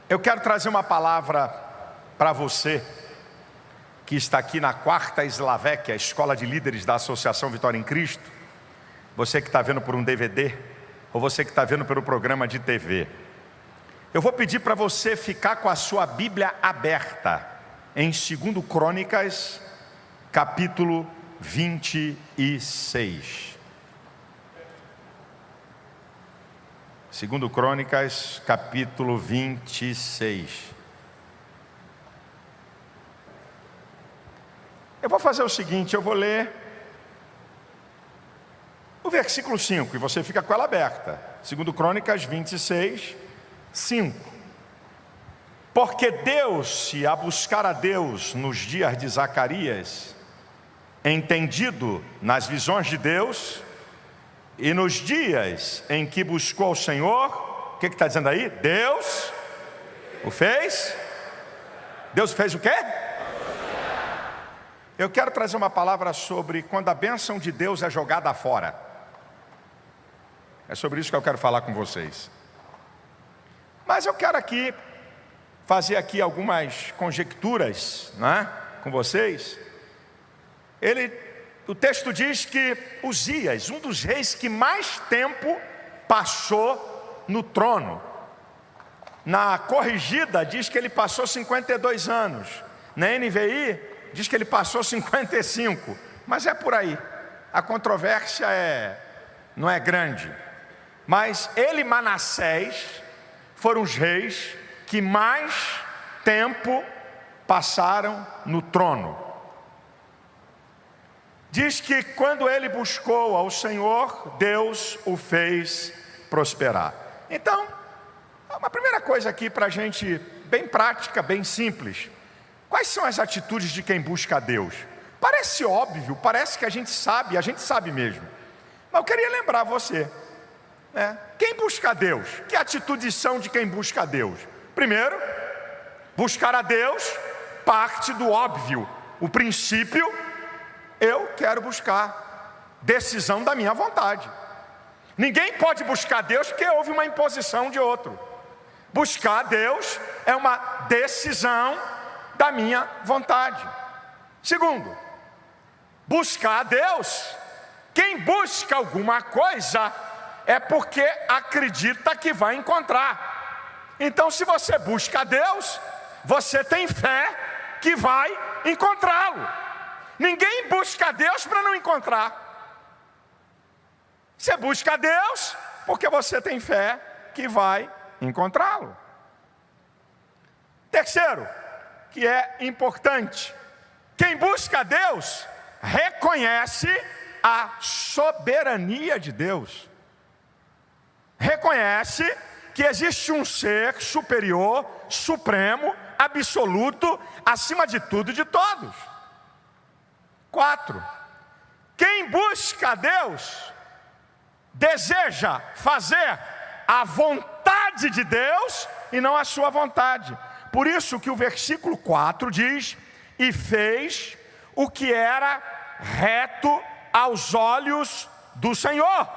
Eu quero trazer uma palavra para você que está aqui na Quarta Slavec, a Escola de Líderes da Associação Vitória em Cristo. Você que está vendo por um DVD, ou você que está vendo pelo programa de TV. Eu vou pedir para você ficar com a sua Bíblia aberta em 2 Crônicas, capítulo 26. 2 Crônicas, capítulo 26. Eu vou fazer o seguinte, eu vou ler o versículo 5, e você fica com ela aberta. 2 Crônicas 26, 5. Porque deu-se a buscar a Deus nos dias de Zacarias, entendido nas visões de Deus, e nos dias em que buscou o Senhor, o que está dizendo aí? Deus o fez? Deus fez o quê? Eu quero trazer uma palavra sobre quando a bênção de Deus é jogada fora. É sobre isso que eu quero falar com vocês. Mas eu quero fazer aqui algumas conjecturas, né, com vocês. O texto diz que Uzias, um dos reis que mais tempo passou no trono. Na corrigida diz que ele passou 52 anos. Na NVI diz que ele passou 55. Mas é por aí. A controvérsia não é grande. Mas ele e Manassés foram os reis que mais tempo passaram no trono. Diz que quando ele buscou ao Senhor, Deus o fez prosperar. Então, uma primeira coisa aqui para a gente, bem prática, bem simples. Quais são as atitudes de quem busca a Deus? Parece óbvio, parece que a gente sabe mesmo. Mas eu queria lembrar você, né? Quem busca a Deus? Que atitudes são de quem busca a Deus? Primeiro, buscar a Deus parte do óbvio. O princípio, eu quero buscar decisão da minha vontade. Ninguém pode buscar Deus porque houve uma imposição de outro. Buscar a Deus é uma decisão da minha vontade. Segundo, buscar a Deus, quem busca alguma coisa é porque acredita que vai encontrar. Então, se você busca a Deus, você tem fé que vai encontrá-lo. Ninguém busca a Deus para não encontrar. Você busca a Deus porque você tem fé que vai encontrá-lo. Terceiro, que é importante, quem busca a Deus reconhece a soberania de Deus. Reconhece que existe um ser superior, supremo, absoluto, acima de tudo e de todos. 4. Quem busca a Deus deseja fazer a vontade de Deus e não a sua vontade. Por isso que o versículo 4 diz: e fez o que era reto aos olhos do Senhor.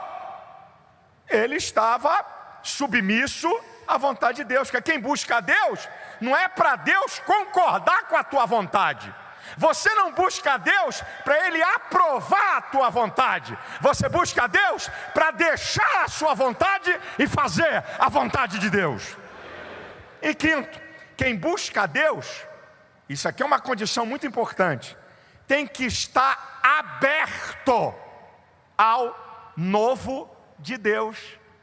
Ele estava submisso à vontade de Deus. Porque quem busca a Deus não é para Deus concordar com a tua vontade. Você não busca a Deus para Ele aprovar a tua vontade. Você busca a Deus para deixar a sua vontade e fazer a vontade de Deus. E quinto, quem busca a Deus, isso aqui é uma condição muito importante, tem que estar aberto ao novo de Deus,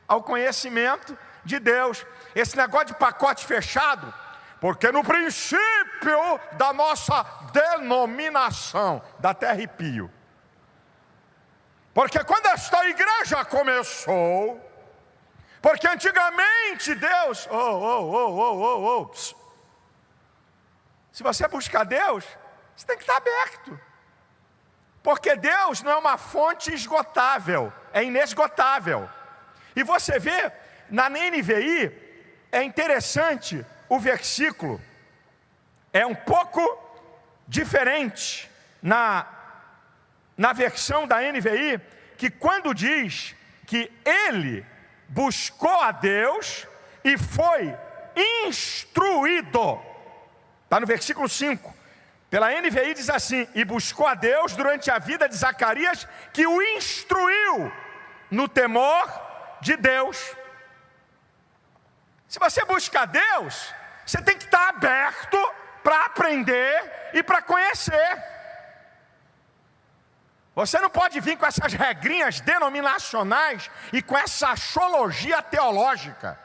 ao conhecimento de Deus. Esse negócio de pacote fechado, porque no princípio da nossa denominação, dá até arrepio. Porque quando esta igreja começou, porque antigamente Deus, se você buscar Deus, você tem que estar aberto. Porque Deus não é uma fonte esgotável, é inesgotável. E você vê, na NVI, é interessante o versículo. É um pouco diferente na versão da NVI, que quando diz que ele buscou a Deus e foi instruído. Está no versículo 5. Pela NVI diz assim: e buscou a Deus durante a vida de Zacarias, que o instruiu no temor de Deus. Se você busca Deus, você tem que estar aberto para aprender e para conhecer. Você não pode vir com essas regrinhas denominacionais e com essa axologia teológica.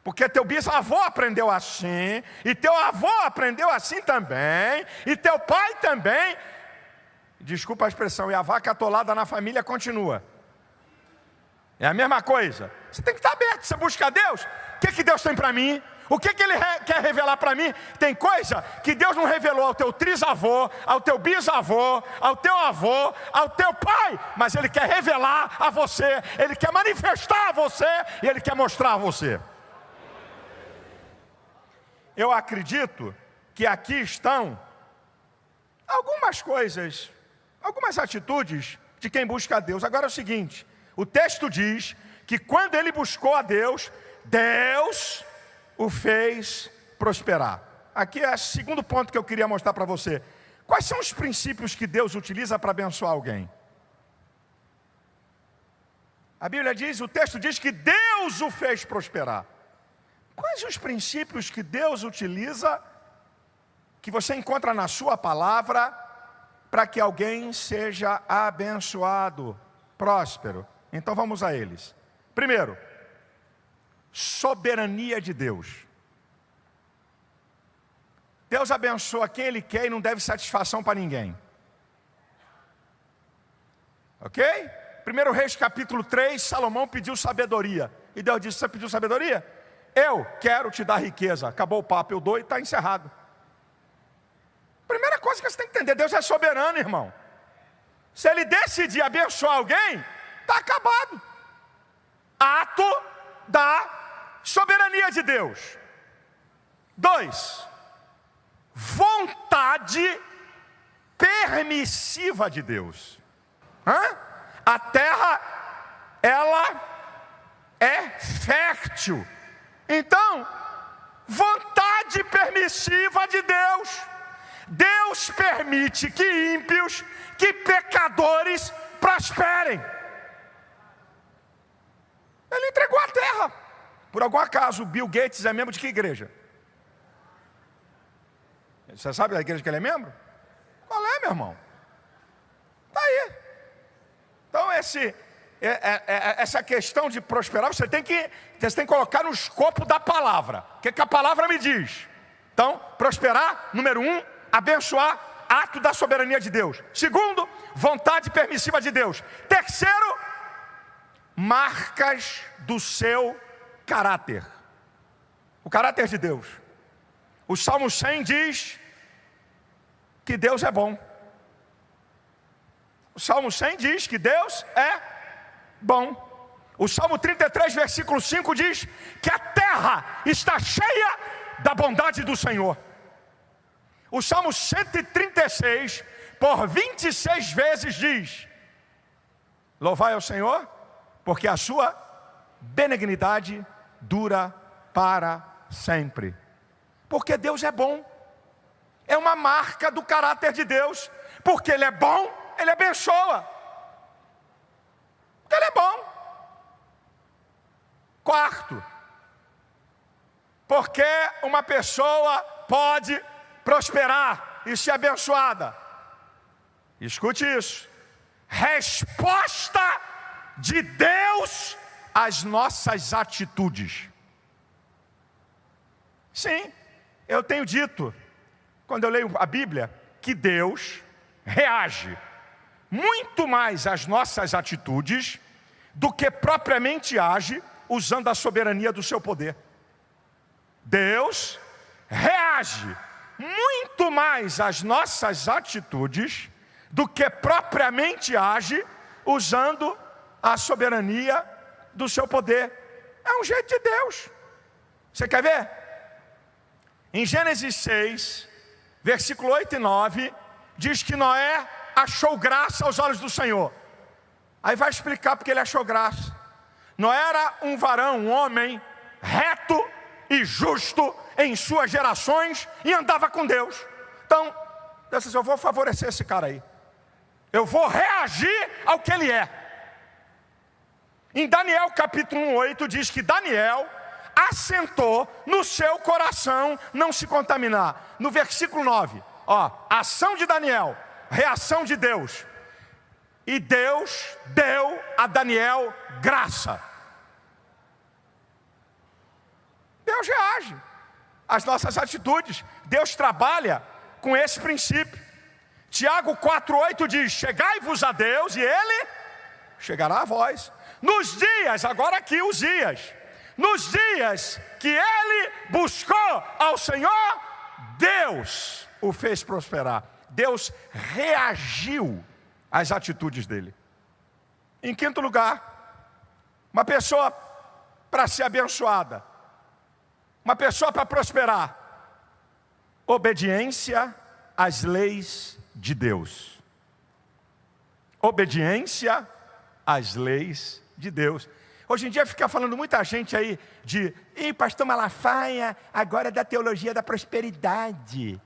Porque teu bisavô aprendeu assim, e teu avô aprendeu assim também, e teu pai também. Desculpa a expressão, e a vaca atolada na família continua. É a mesma coisa. Você tem que estar aberto, você busca Deus. O que Deus tem para mim? O que Ele quer revelar para mim? Tem coisa que Deus não revelou ao teu trisavô, ao teu bisavô, ao teu avô, ao teu pai, mas Ele quer revelar a você, Ele quer manifestar a você, e Ele quer mostrar a você. Eu acredito que aqui estão algumas coisas, algumas atitudes de quem busca a Deus. Agora é o seguinte, o texto diz que quando ele buscou a Deus, Deus o fez prosperar. Aqui é o segundo ponto que eu queria mostrar para você. Quais são os princípios que Deus utiliza para abençoar alguém? A Bíblia diz, o texto diz que Deus o fez prosperar. Quais os princípios que Deus utiliza, que você encontra na sua palavra, para que alguém seja abençoado, próspero? Então vamos a eles. Primeiro, soberania de Deus. Deus abençoa quem Ele quer e não deve satisfação para ninguém. Ok? 1 Reis capítulo 3, Salomão pediu sabedoria. E Deus disse, você pediu sabedoria? Eu quero te dar riqueza. Acabou o papo, eu dou e está encerrado. Primeira coisa que você tem que entender, Deus é soberano, irmão. Se Ele decidir abençoar alguém, está acabado. Ato da soberania de Deus. 2, vontade permissiva de Deus. A terra, ela é fértil. Então, vontade permissiva de Deus. Deus permite que ímpios, que pecadores prosperem. Ele entregou a terra. Por algum acaso, Bill Gates é membro de que igreja? Você sabe da igreja que ele é membro? Qual é, meu irmão? Está aí. Então, essa questão de prosperar, você tem que colocar no escopo da palavra. O que a palavra me diz? Então, prosperar, número 1, abençoar, ato da soberania de Deus. Segundo, vontade permissiva de Deus. Terceiro, marcas do seu caráter. O caráter de Deus. O Salmo 100 diz que Deus é bom. O Salmo 100 diz que Deus é bom. O Salmo 33, versículo 5 diz que a terra está cheia da bondade do Senhor. O Salmo 136, por 26 vezes diz: louvai ao Senhor, porque a sua benignidade dura para sempre. Porque Deus é bom. É uma marca do caráter de Deus. Porque Ele é bom, Ele abençoa. Porque Ele é bom. Quarto, porque uma pessoa pode prosperar e ser abençoada. Escute isso. Resposta de Deus às nossas atitudes. Sim, eu tenho dito, quando eu leio a Bíblia, que Deus reage muito mais às nossas atitudes do que propriamente age usando a soberania do seu poder. Deus reage muito mais às nossas atitudes do que propriamente age usando a soberania do seu poder. É um jeito de Deus. Você quer ver? Em Gênesis 6, versículo 8 e 9, diz que Noé achou graça aos olhos do Senhor. Aí vai explicar porque ele achou graça. Noé era um varão, um homem reto reto e justo em suas gerações e andava com Deus. Então, Deus disse, eu vou favorecer esse cara aí. Eu vou reagir ao que ele é. Em Daniel capítulo 1:8 diz que Daniel assentou no seu coração não se contaminar. No versículo 9, ação de Daniel, reação de Deus. E Deus deu a Daniel graça. Deus reage às nossas atitudes. Deus trabalha com esse princípio. Tiago 4:8 diz, chegai-vos a Deus e Ele chegará a vós. Nos dias, agora aqui os dias, nos dias que ele buscou ao Senhor, Deus o fez prosperar. Deus reagiu às atitudes dele. Em quinto lugar, uma pessoa para ser abençoada, uma pessoa para prosperar, obediência às leis de Deus. Obediência às leis de Deus. Hoje em dia fica falando muita gente aí de pastor Malafaia agora é da teologia da prosperidade.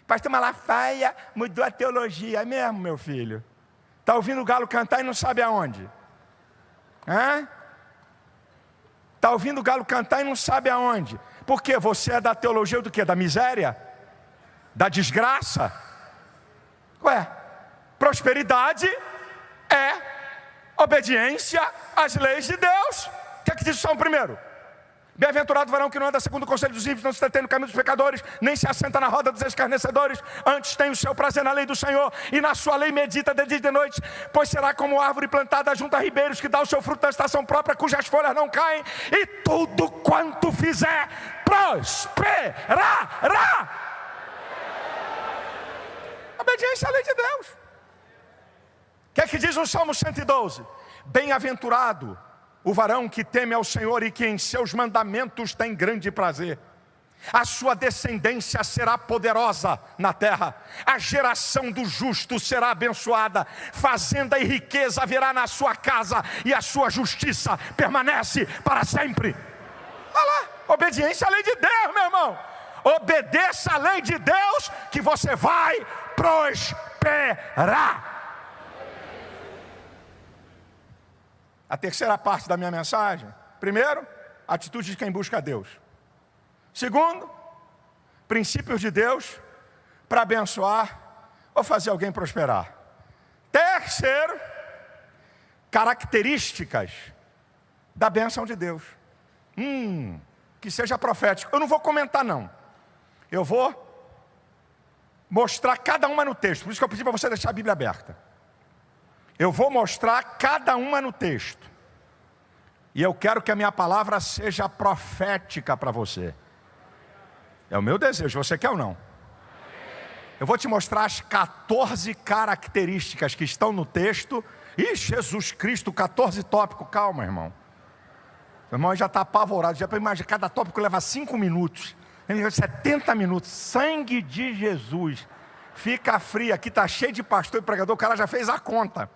Pastor Malafaia mudou a teologia. É mesmo, meu filho? Está ouvindo o galo cantar e não sabe aonde? Está ouvindo o galo cantar e não sabe aonde? Porque você é da teologia do quê? Da miséria? Da desgraça? Ué, prosperidade é obediência às leis de Deus. O que é que diz o Salmo primeiro? Bem-aventurado o varão que não anda segundo o conselho dos ímpios, não se detém no caminho dos pecadores, nem se assenta na roda dos escarnecedores. Antes tem o seu prazer na lei do Senhor, e na sua lei medita de dia e de noite. Pois será como árvore plantada junto a ribeiros, que dá o seu fruto na estação própria, cujas folhas não caem, e tudo quanto fizer prosperará. Obediência à lei de Deus. O que é que diz o Salmo 112? Bem-aventurado o varão que teme ao Senhor e que em seus mandamentos tem grande prazer. A sua descendência será poderosa na terra. A geração do justo será abençoada. Fazenda e riqueza haverá na sua casa, e a sua justiça permanece para sempre. Olha lá, obediência à lei de Deus, meu irmão. Obedeça à lei de Deus que você vai prosperar. A terceira parte da minha mensagem. Primeiro, atitude de quem busca a Deus. Segundo, princípios de Deus para abençoar ou fazer alguém prosperar. Terceiro, características da bênção de Deus. Que seja profético. Eu não vou comentar não. Eu vou mostrar cada uma no texto. Por isso que eu pedi para você deixar a Bíblia aberta. Eu vou mostrar cada uma no texto. E eu quero que a minha palavra seja profética para você. É o meu desejo, você quer ou não? Eu vou te mostrar as 14 características que estão no texto. Ih, Jesus Cristo, 14 tópicos. Calma, irmão. O irmão já está apavorado. Já para imaginar, cada tópico leva 5 minutos. 70 minutos. Sangue de Jesus. Fica frio. Aqui está cheio de pastor e pregador. O cara já fez a conta.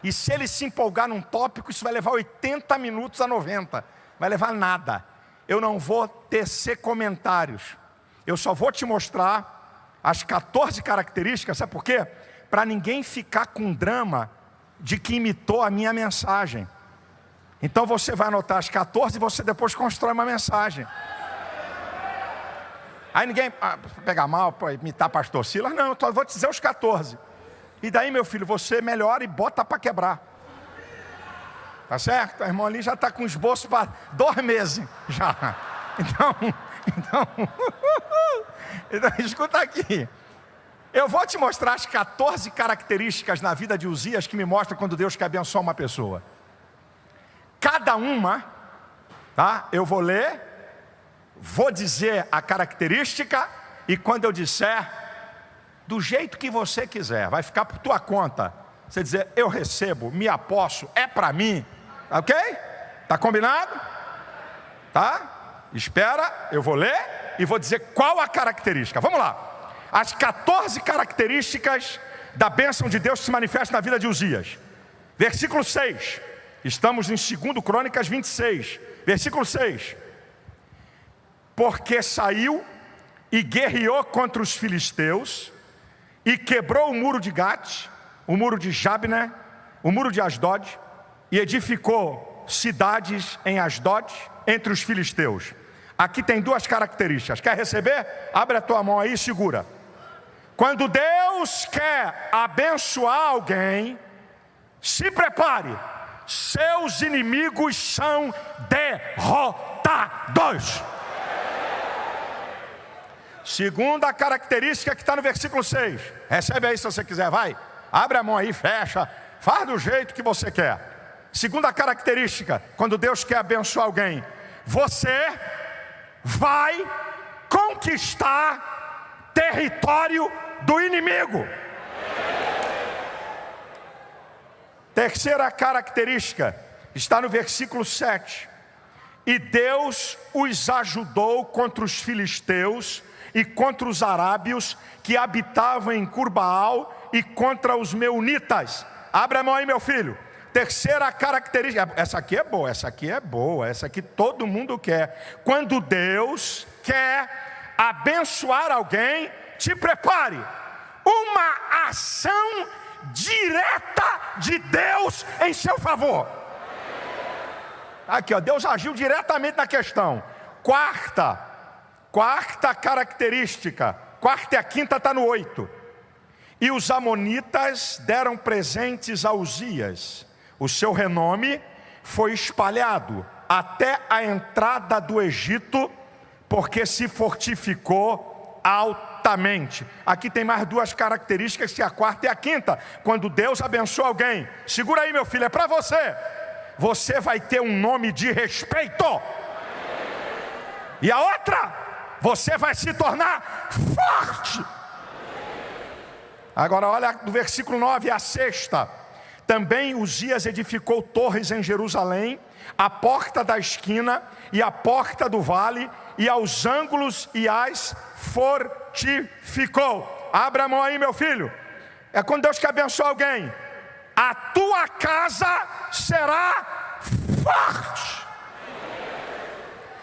E se ele se empolgar num tópico, isso vai levar 80 minutos a 90. Vai levar nada. Eu não vou tecer comentários. Eu só vou te mostrar as 14 características. Sabe por quê? Para ninguém ficar com drama de que imitou a minha mensagem. Então você vai anotar as 14 e você depois constrói uma mensagem. Aí ninguém pegar mal para imitar pastor Silas. Não, eu vou te dizer os 14. E daí, meu filho, você melhora e bota para quebrar. Tá certo? O irmão ali já está com esboço para 2 meses. Já. Então, escuta aqui. Eu vou te mostrar as 14 características na vida de Uzias que me mostram quando Deus quer abençoar uma pessoa. Cada uma, tá? Eu vou ler, vou dizer a característica, e quando eu disser, do jeito que você quiser, vai ficar por tua conta. Você dizer, eu recebo, me aposto, é para mim, ok? Tá combinado? Tá? Espera, eu vou ler e vou dizer qual a característica. Vamos lá. As 14 características da bênção de Deus que se manifesta na vida de Uzias. Versículo 6. Estamos em 2 Crônicas 26. Versículo 6. porque saiu e guerreou contra os filisteus, e quebrou o muro de Gate, o muro de Jabné, o muro de Asdod, e edificou cidades em Asdod, entre os filisteus. Aqui tem duas características. Quer receber? Abre a tua mão aí e segura. Quando Deus quer abençoar alguém, se prepare, seus inimigos são derrotados. Segunda característica que está no versículo 6. Recebe aí se você quiser, vai. Abre a mão aí, fecha, faz do jeito que você quer. Segunda característica, quando Deus quer abençoar alguém, você vai conquistar território do inimigo. Terceira característica está no versículo 7. E Deus os ajudou contra os filisteus e contra os arábios que habitavam em Curbaal e contra os meunitas. Abre a mão aí, meu filho. Terceira característica, essa aqui é boa, essa aqui é boa, essa aqui todo mundo quer. Quando Deus quer abençoar alguém, te prepare, uma ação direta de Deus em seu favor. Aqui, ó, Deus agiu diretamente na questão. Quarta característica, quarta e a quinta está no 8. E os amonitas deram presentes a Uzias. O seu renome foi espalhado até a entrada do Egito, porque se fortificou altamente. Aqui tem mais duas características, que é a quarta e a quinta. Quando Deus abençoa alguém, segura aí, meu filho, é para você. Você vai ter um nome de respeito. E a outra, você vai se tornar forte. Agora olha do versículo 9 a sexta. Também Uzias edificou torres em Jerusalém, a porta da esquina e a porta do vale, e aos ângulos e as fortificou. Abra a mão aí, meu filho. É quando Deus quer abençoar alguém. A tua casa será forte.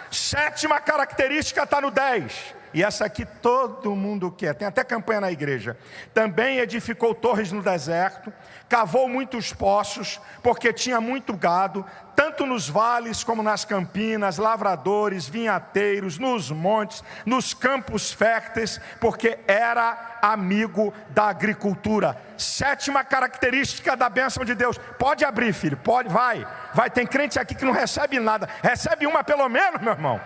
Sétima característica está no 10. E essa aqui todo mundo quer, tem até campanha na igreja. Também edificou torres no deserto, cavou muitos poços, porque tinha muito gado, tanto nos vales como nas campinas, lavradores, vinhateiros, nos montes, nos campos férteis, porque era amigo da agricultura. Sétima característica da bênção de Deus. Pode abrir, filho, pode, vai. Tem crente aqui que não recebe nada, recebe uma pelo menos, meu irmão.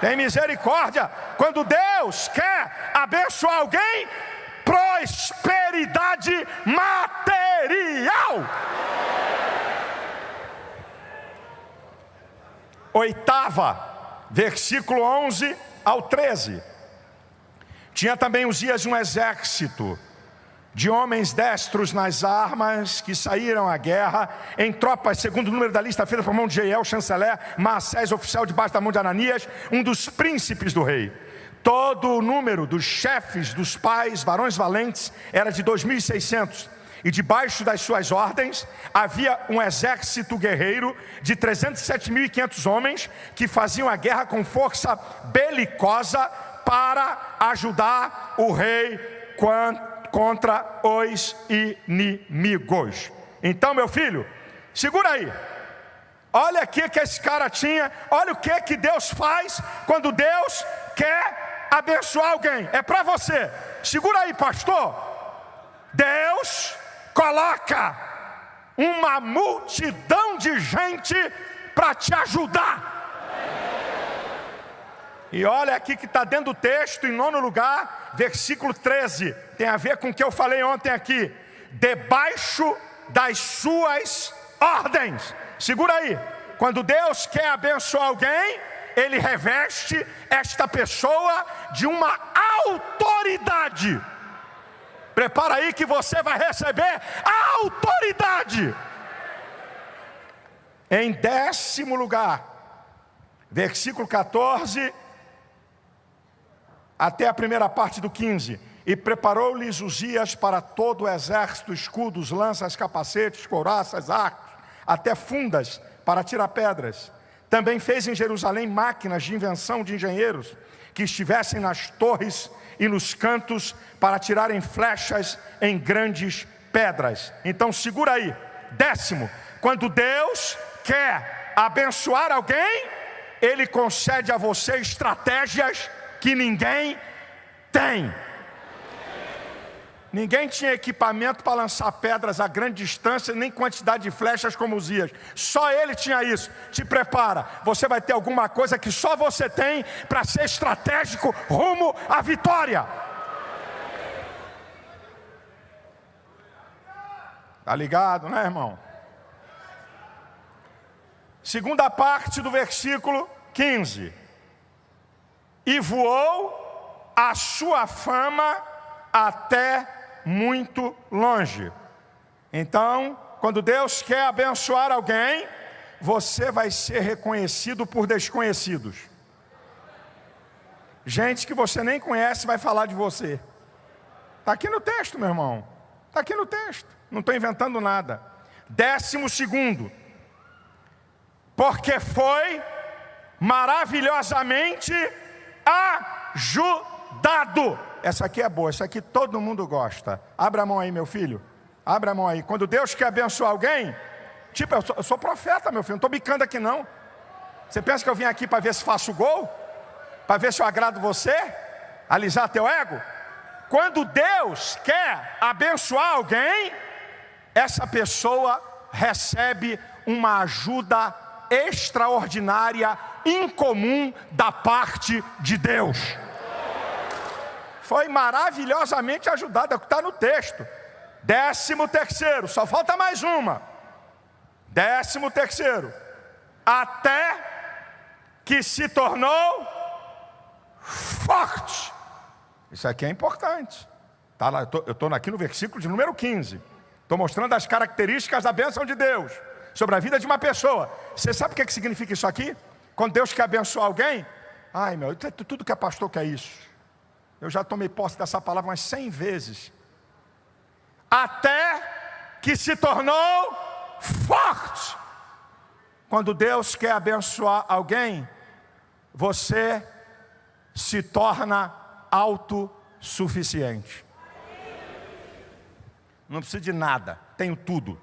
Tem misericórdia. Quando Deus quer abençoar alguém, prosperidade material. Oitava, versículo 11 ao 13. Tinha também Uzias um exército de homens destros nas armas, que saíram à guerra, em tropas, segundo o número da lista feita por mão de Jeiel, chanceler, Maassés, oficial debaixo da mão de Ananias, um dos príncipes do rei. Todo o número dos chefes dos pais, varões valentes, era de 2.600, e debaixo das suas ordens havia um exército guerreiro de 307.500 homens, que faziam a guerra com força belicosa para ajudar o rei contra os inimigos. Então, meu filho, segura aí. Olha aqui que esse cara tinha. Olha o que Deus faz quando Deus quer abençoar alguém. É para você. Segura aí, pastor. Deus coloca uma multidão de gente para te ajudar. E olha aqui que está dentro do texto, em 9º lugar, versículo 13. Tem a ver com o que eu falei ontem aqui. Debaixo das suas ordens. Segura aí. Quando Deus quer abençoar alguém, Ele reveste esta pessoa de uma autoridade. Prepara aí que você vai receber a autoridade. Em 10º lugar, versículo 14... até a primeira parte do 15. E preparou-lhes Uzias para todo o exército, escudos, lanças, capacetes, couraças, arcos, até fundas para tirar pedras. Também fez em Jerusalém máquinas de invenção de engenheiros, que estivessem nas torres e nos cantos para tirarem flechas em grandes pedras. Então segura aí. 10º, quando Deus quer abençoar alguém, Ele concede a você estratégias que ninguém tem. Ninguém tinha equipamento para lançar pedras a grande distância, nem quantidade de flechas como Uzias. Só ele tinha isso. Te prepara, você vai ter alguma coisa que só você tem para ser estratégico rumo à vitória. Tá ligado, né, irmão? Segunda parte do versículo 15. E voou a sua fama até muito longe. Então, quando Deus quer abençoar alguém, você vai ser reconhecido por desconhecidos. Gente que você nem conhece vai falar de você. Está aqui no texto, meu irmão. Está aqui no texto. Não estou inventando nada. 12º. Porque foi maravilhosamente ajudado. Essa aqui é boa, essa aqui todo mundo gosta. Abra a mão aí, meu filho. Abra a mão aí. Quando Deus quer abençoar alguém, tipo, eu sou profeta, meu filho, não estou bicando aqui não. Você pensa que eu vim aqui para ver se faço gol? Para ver se eu agrado você? Alisar teu ego? Quando Deus quer abençoar alguém, essa pessoa recebe uma ajuda extraordinária, incomum da parte de Deus. Foi maravilhosamente ajudada, está no texto. 13º, só falta mais uma. 13º, até que se tornou forte. Isso aqui é importante. Tá lá, eu estou aqui no versículo de número 15. Estou mostrando as características da bênção de Deus sobre a vida de uma pessoa. Você sabe o que significa isso aqui? Quando Deus quer abençoar alguém, ai meu, tudo que é pastor quer isso. Eu já tomei posse dessa palavra umas 100 vezes. Até que se tornou forte. Quando Deus quer abençoar alguém, você se torna autossuficiente. Não precisa de nada, tenho tudo.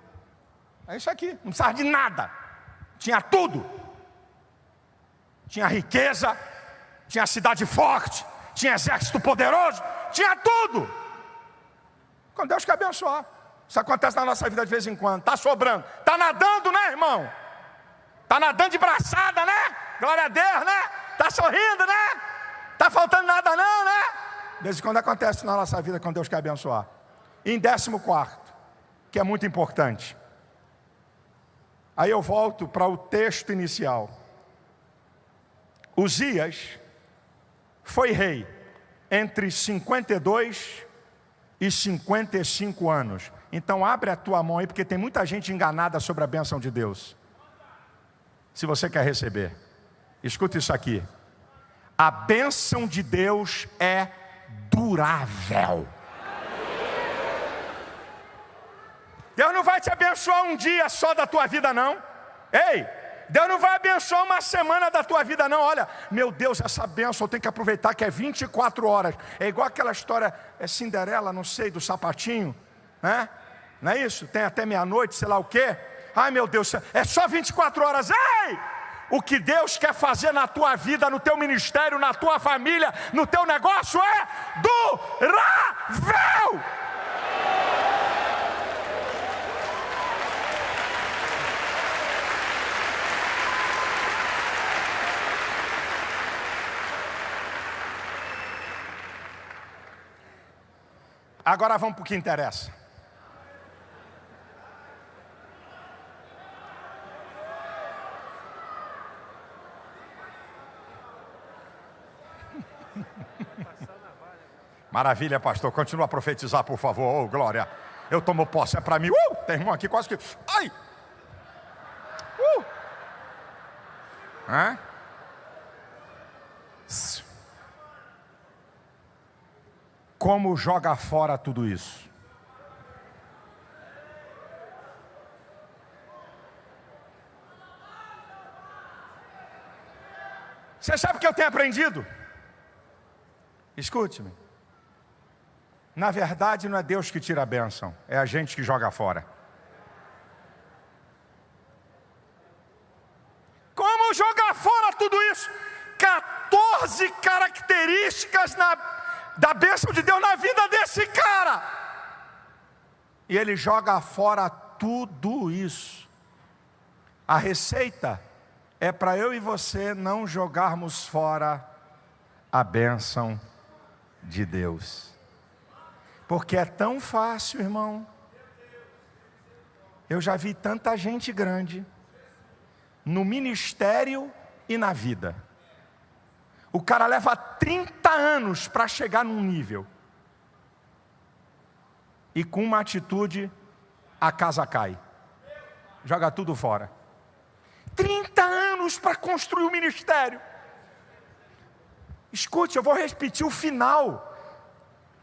É isso aqui, não precisava de nada. Tinha tudo. Tinha riqueza, tinha cidade forte, tinha exército poderoso, tinha tudo. Quando Deus quer abençoar. Isso acontece na nossa vida de vez em quando. Está sobrando, está nadando, né, irmão? Está nadando de braçada, né? Glória a Deus, né? Está sorrindo, né? Está faltando nada não, né? De vez em quando acontece na nossa vida quando Deus quer abençoar. E em 14º, que é muito importante. Aí eu volto para o texto inicial. Uzias foi rei entre 52 e 55 anos. Então abre a tua mão aí, porque tem muita gente enganada sobre a bênção de Deus. Se você quer receber, escuta isso aqui. A bênção de Deus é durável. Deus não vai te abençoar um dia só da tua vida não. Ei, Deus não vai abençoar uma semana da tua vida não. Olha, meu Deus, essa bênção eu tenho que aproveitar, que é 24 horas. É igual aquela história, Cinderela, não sei, do sapatinho, né? Não é isso? Tem até meia-noite, sei lá o quê. Ai meu Deus, é só 24 horas. Ei! O que Deus quer fazer na tua vida, no teu ministério, na tua família, no teu negócio é durável. Agora vamos para o que interessa. Maravilha, pastor. Continua a profetizar, por favor. Oh, glória. Eu tomo posse, é para mim. Tem irmão aqui quase que... Ai! Hã? Como joga fora tudo isso? Você sabe o que eu tenho aprendido? Escute-me. Na verdade não é Deus que tira a bênção, é a gente que joga fora. Como jogar fora tudo isso? 14 características da bênção de Deus na vida desse cara. E ele joga fora tudo isso. A receita é para eu e você não jogarmos fora a bênção de Deus. Porque é tão fácil, irmão. Eu já vi tanta gente grande no ministério e na vida. O cara leva 30 anos para chegar num nível. E com uma atitude, a casa cai. Joga tudo fora. 30 anos para construir o ministério. Escute, eu vou repetir o final.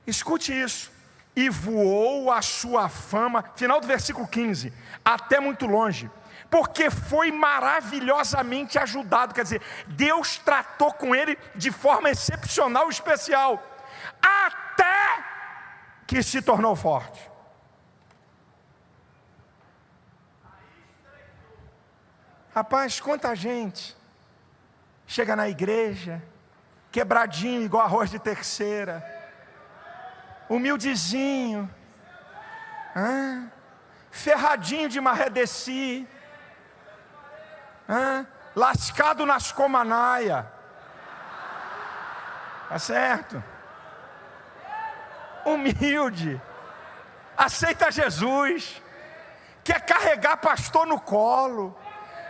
Escute isso. E voou a sua fama, final do versículo 15, até muito longe. Porque foi maravilhosamente ajudado. Quer dizer, Deus tratou com ele de forma excepcional e especial. Até que se tornou forte. Rapaz, quanta gente chega na igreja, quebradinho igual arroz de terceira, humildezinho, ferradinho de marredeci, lascado nas comanaia. Tá certo? Humilde, aceita Jesus, quer carregar pastor no colo.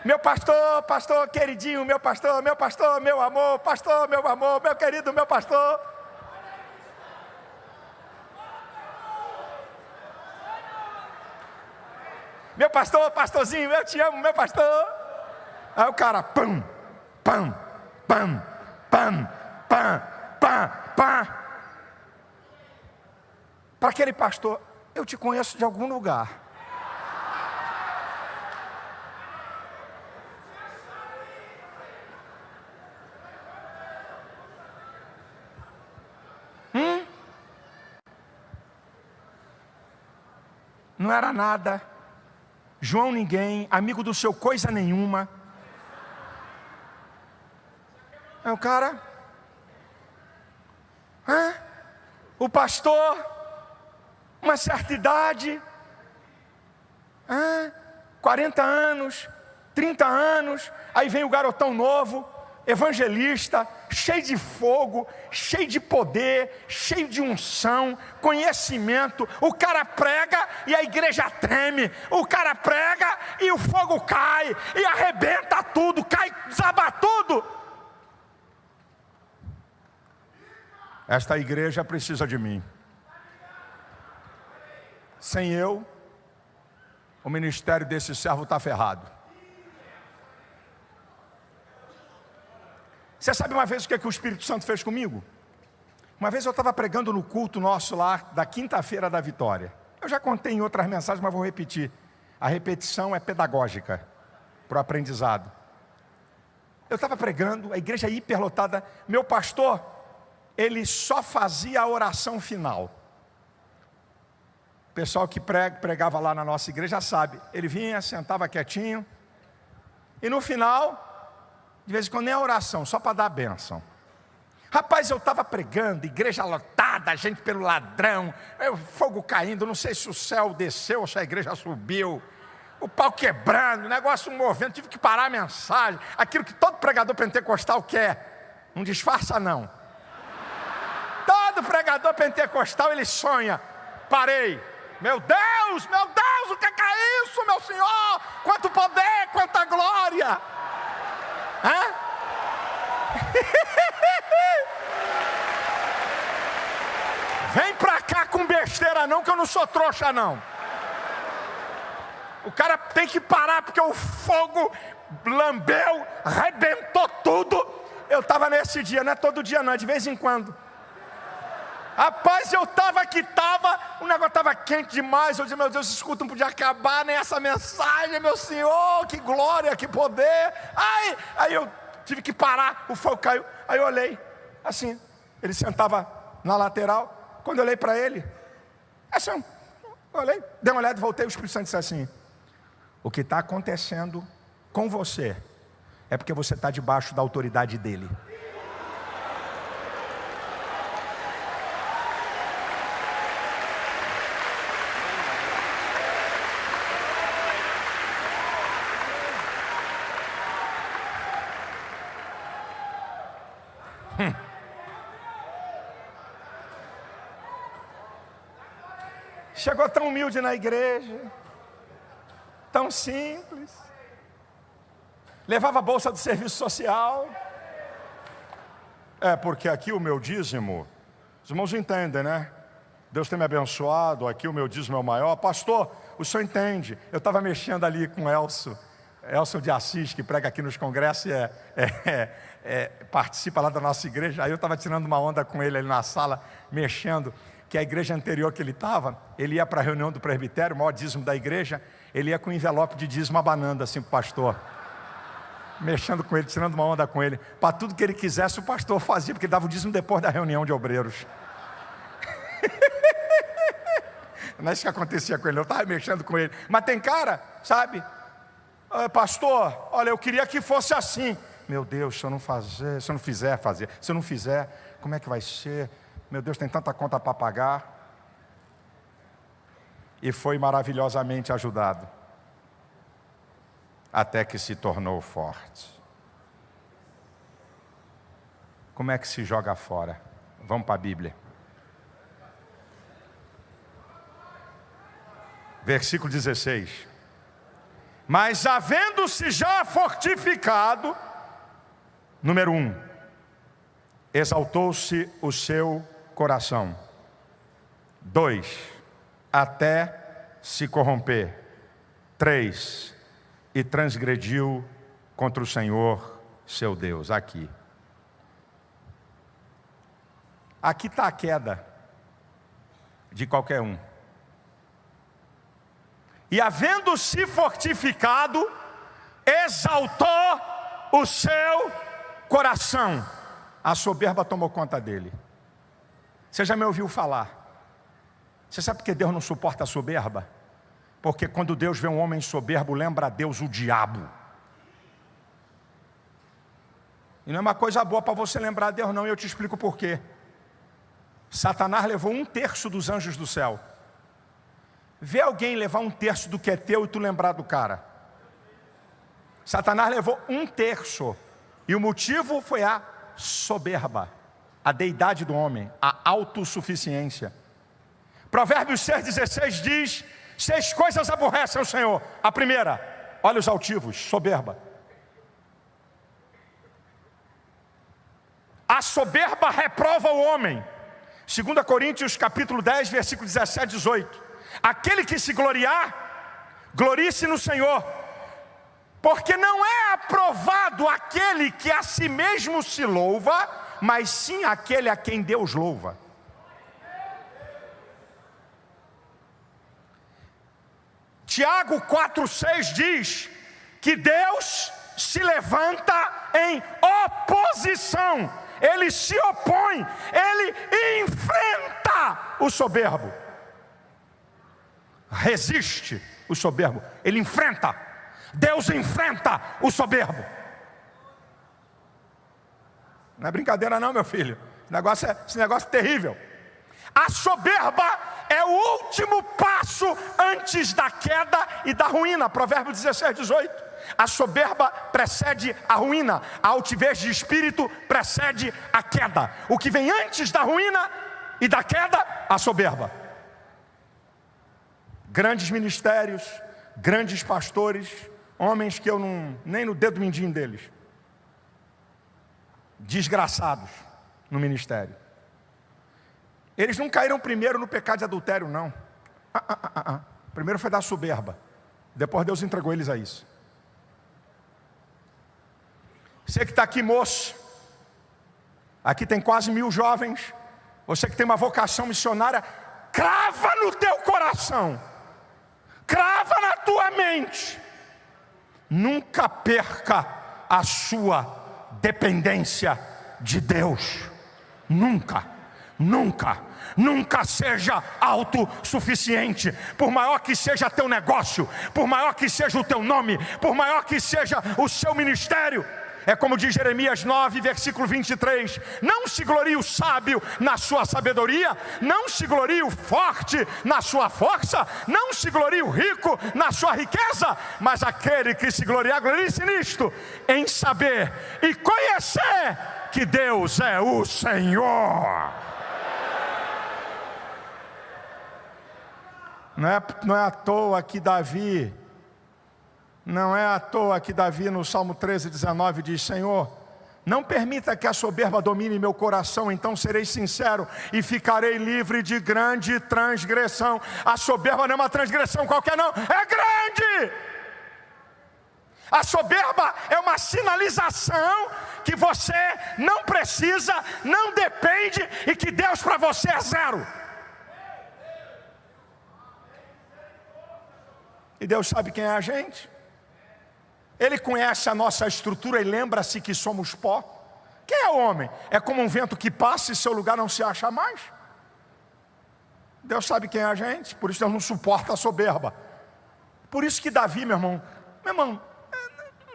Meu pastor, pastor queridinho, meu pastor, meu amor, pastor, meu amor, meu querido, meu pastor. Meu pastor, pastorzinho, eu te amo, meu pastor. Aí o cara, pam, pam, pam, pam, pam, pam, pam. Para aquele pastor, eu te conheço de algum lugar. Não era nada. João ninguém, amigo do seu coisa nenhuma. Aí o cara, o pastor, uma certa idade, 40 anos, 30 anos, aí vem o garotão novo, evangelista, cheio de fogo, cheio de poder, cheio de unção, conhecimento. O cara prega e a igreja treme. O cara prega e o fogo cai e arrebenta tudo, cai, desaba tudo. Esta igreja precisa de mim. Sem eu, o ministério desse servo está ferrado. Você sabe uma vez o que o Espírito Santo fez comigo? Uma vez eu estava pregando no culto nosso lá, da quinta-feira da Vitória. Eu já contei em outras mensagens, mas vou repetir. A repetição é pedagógica para o aprendizado. Eu estava pregando, a igreja hiperlotada. Meu pastor, ele só fazia a oração final. O pessoal que pregava lá na nossa igreja sabe. Ele vinha, sentava quietinho. E no final, de vez em quando nem a oração, só para dar a bênção. Rapaz, eu estava pregando, igreja lotada, gente pelo ladrão, fogo caindo, não sei se o céu desceu ou se a igreja subiu, o pau quebrando, o negócio movendo, tive que parar a mensagem, aquilo que todo pregador pentecostal quer, não disfarça não. Todo pregador pentecostal ele sonha, parei, meu Deus, o que é isso, meu Senhor, quanto poder, quanta glória. Vem pra cá com besteira não, que eu não sou trouxa não. O cara tem que parar porque o fogo lambeu, arrebentou tudo. Eu estava nesse dia, não é todo dia não, é de vez em quando. Rapaz, eu estava que estava, o negócio estava quente demais. Eu disse, meu Deus, escuta, não podia acabar nem essa mensagem, meu Senhor, que glória, que poder. Aí eu tive que parar, o fogo caiu. Aí eu olhei, assim, ele sentava na lateral. Quando eu olhei para ele, assim, eu olhei, dei uma olhada e voltei. O Espírito Santo disse assim: o que está acontecendo com você é porque você está debaixo da autoridade dele. Chegou tão humilde na igreja, tão simples, levava a bolsa do serviço social. Porque aqui o meu dízimo, os irmãos entendem, né? Deus tem me abençoado, aqui o meu dízimo é o maior. Pastor, o senhor entende? Eu estava mexendo ali com Elcio de Assis, que prega aqui nos congressos e participa lá da nossa igreja. Aí eu estava tirando uma onda com ele ali na sala, mexendo, que a igreja anterior que ele estava, ele ia para a reunião do presbitério, o maior dízimo da igreja, ele ia com um envelope de dízimo abanando assim para o pastor, mexendo com ele, tirando uma onda com ele, para tudo que ele quisesse o pastor fazia, porque ele dava o dízimo depois da reunião de obreiros. Não é isso que acontecia com ele, eu estava mexendo com ele, mas tem cara, sabe, pastor, olha, eu queria que fosse assim. Meu Deus, se eu não fizer, como é que vai ser? Meu Deus, tem tanta conta para pagar. E foi maravilhosamente ajudado, até que se tornou forte. Como é que se joga fora? Vamos para a Bíblia. Versículo 16. Mas havendo-se já fortificado, número 1, exaltou-se o seu coração. 2, até se corromper. 3, e transgrediu contra o Senhor seu Deus. Aqui está a queda de qualquer um. E havendo-se fortificado, exaltou o seu coração. A soberba tomou conta dele. Você já me ouviu falar? Você sabe por que Deus não suporta a soberba? Porque quando Deus vê um homem soberbo, lembra a Deus o diabo. E não é uma coisa boa para você lembrar a Deus não, e eu te explico por quê. Satanás levou 1/3 dos anjos do céu. Vê alguém levar 1/3 do que é teu e tu lembrar do cara. Satanás levou 1/3. E o motivo foi a soberba, a deidade do homem, a autossuficiência. Provérbios 6,16 diz: 6 coisas aborrecem o Senhor. A primeira, olhos altivos, soberba. A soberba reprova o homem. 2 Coríntios capítulo 10, versículo 17 e 18. Aquele que se gloriar, glorie-se no Senhor, porque não é aprovado aquele que a si mesmo se louva, mas sim aquele a quem Deus louva. Tiago 4,6 diz que Deus se levanta em oposição, Ele se opõe, Ele enfrenta o soberbo. Resiste o soberbo, Ele enfrenta. Deus enfrenta o soberbo. Não é brincadeira não, meu filho. Esse negócio é terrível. A soberba é o último passo antes da queda e da ruína. Provérbios 16, 18. A soberba precede a ruína. A altivez de espírito precede a queda. O que vem antes da ruína e da queda, a soberba. Grandes ministérios, grandes pastores, homens que eu não, nem no dedo mindinho deles, desgraçados no ministério. Eles não caíram primeiro no pecado de adultério, não. Primeiro foi da soberba. Depois Deus entregou eles a isso. Você que está aqui, moço, aqui tem quase 1000 jovens. Você que tem uma vocação missionária, crava no teu coração, crava na tua mente. Nunca perca a sua dependência de Deus. Nunca, nunca, nunca seja autossuficiente. Por maior que seja teu negócio, por maior que seja o teu nome, por maior que seja o seu ministério. É como diz Jeremias 9, versículo 23. Não se glorie o sábio na sua sabedoria, não se glorie o forte na sua força, não se glorie o rico na sua riqueza, mas aquele que se gloriar, glorie-se nisto, em saber e conhecer que Deus é o Senhor. Não é à toa que Davi no Salmo 13, 19 diz: Senhor, não permita que a soberba domine meu coração, então serei sincero e ficarei livre de grande transgressão. A soberba não é uma transgressão qualquer não, é grande. A soberba é uma sinalização que você não precisa, não depende e que Deus para você é zero. E Deus sabe quem é a gente. Ele conhece a nossa estrutura e lembra-se que somos pó. Quem é o homem? É como um vento que passa e seu lugar não se acha mais. Deus sabe quem é a gente, por isso Deus não suporta a soberba. Por isso que Davi, meu irmão,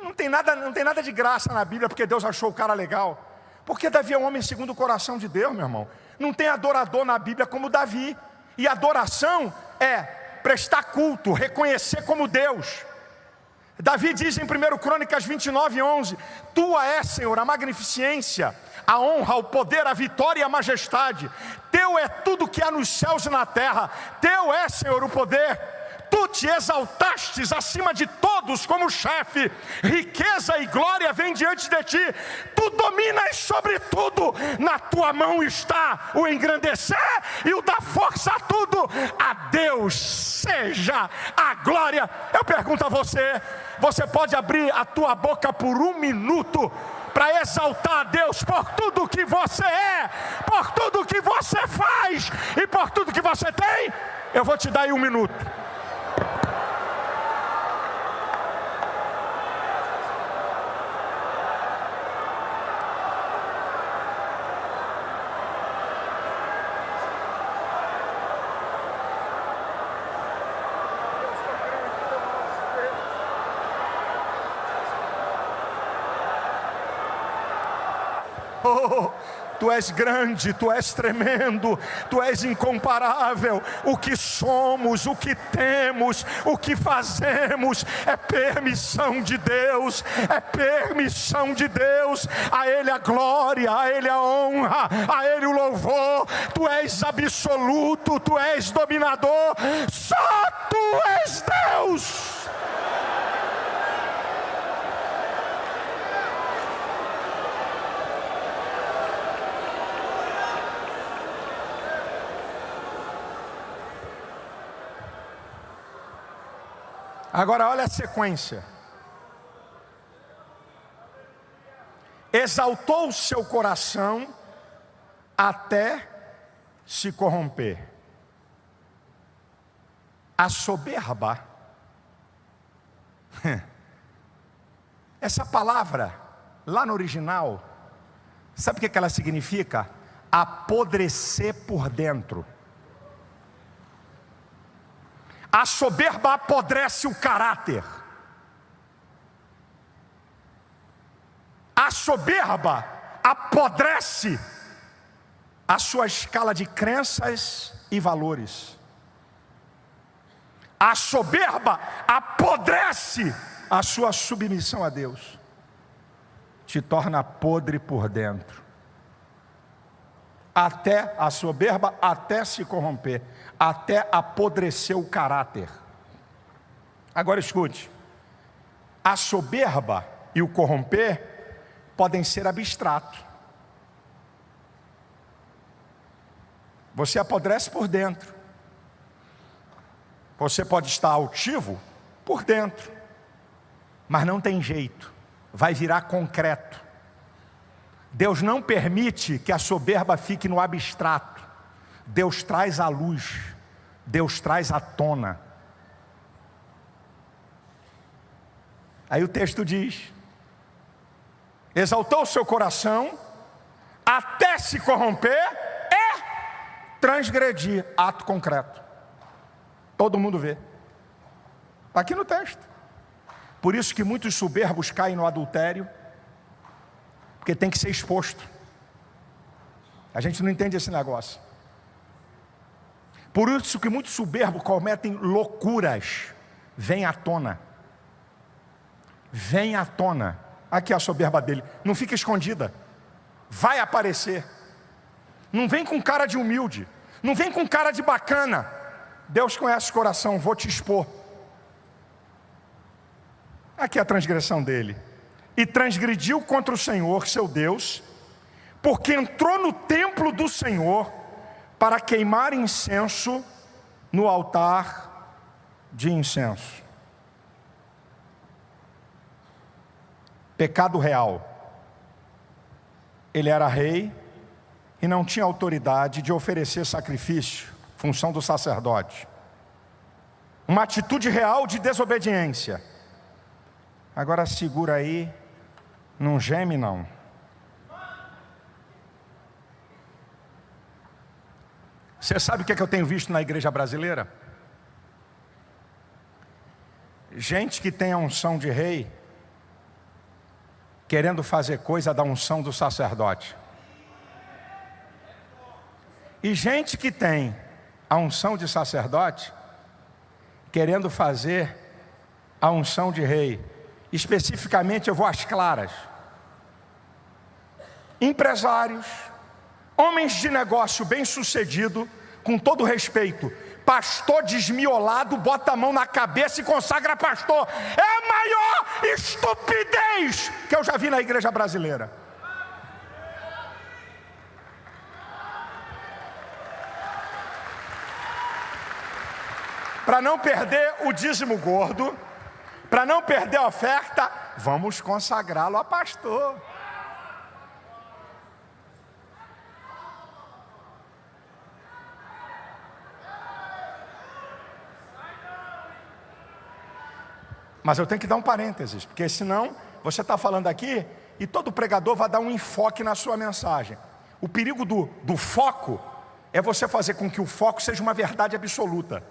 não tem nada de graça na Bíblia, porque Deus achou o cara legal. Porque Davi é um homem segundo o coração de Deus, meu irmão. Não tem adorador na Bíblia como Davi. E adoração é prestar culto, reconhecer como Deus. Davi diz em 1 Crônicas 29, 11: Tua é, Senhor, a magnificência, a honra, o poder, a vitória e a majestade. Teu é tudo que há nos céus e na terra. Teu é, Senhor, o poder. Tu te exaltastes acima de todos como chefe. Riqueza e glória vêm diante de ti. Tu dominas sobre tudo. Na tua mão está o engrandecer e o dar força a tudo. A Deus seja a glória. Eu pergunto a você: você pode abrir a tua boca por um minuto para exaltar a Deus por tudo que você é, por tudo que você faz e por tudo que você tem? Eu vou te dar aí um minuto. Oh, Tu és grande, Tu és tremendo, Tu és incomparável. O que somos, o que temos, o que fazemos é permissão de Deus, é permissão de Deus. A Ele a glória, a Ele a honra, a Ele o louvor. Tu és absoluto, Tu és dominador, só Tu és Deus. Agora olha a sequência. Exaltou o seu coração até se corromper. A soberba, essa palavra lá no original, sabe o que ela significa? Apodrecer por dentro. A soberba apodrece o caráter. A soberba apodrece a sua escala de crenças e valores. A soberba apodrece a sua submissão a Deus. Te torna podre por dentro. Até a soberba, até se corromper, até apodrecer o caráter. Agora escute, a soberba e o corromper podem ser abstratos. Você apodrece por dentro. Você pode estar altivo por dentro, mas não tem jeito, vai virar concreto. Deus não permite que a soberba fique no abstrato. Deus traz à luz, Deus traz à tona. Aí o texto diz: exaltou o seu coração, até se corromper e transgredir. Ato concreto. Todo mundo vê. Está aqui no texto. Por isso que muitos soberbos caem no adultério, porque tem que ser exposto. A gente não entende esse negócio. Por isso que muitos soberbos cometem loucuras. Vem à tona. Vem à tona. Aqui a soberba dele. Não fica escondida. Vai aparecer. Não vem com cara de humilde. Não vem com cara de bacana. Deus conhece o coração, vou te expor. Aqui é a transgressão dele. E transgrediu contra o Senhor, seu Deus, porque entrou no templo do Senhor para queimar incenso no altar de incenso. Pecado real. Ele era rei e não tinha autoridade de oferecer sacrifício, função do sacerdote. Uma atitude real de desobediência. Agora segura aí, não geme não. Você sabe o que é que eu tenho visto na igreja brasileira? Gente que tem a unção de rei, querendo fazer coisa da unção do sacerdote. E gente que tem a unção de sacerdote, querendo fazer a unção de rei. Especificamente eu vou às claras. Empresários, homens de negócio bem-sucedido, com todo respeito, pastor desmiolado, bota a mão na cabeça e consagra pastor. É a maior estupidez que eu já vi na igreja brasileira. Para não perder o dízimo gordo, para não perder a oferta, vamos consagrá-lo a pastor. Mas eu tenho que dar um parênteses, porque senão você está falando aqui e todo pregador vai dar um enfoque na sua mensagem. O perigo do foco é você fazer com que o foco seja uma verdade absoluta.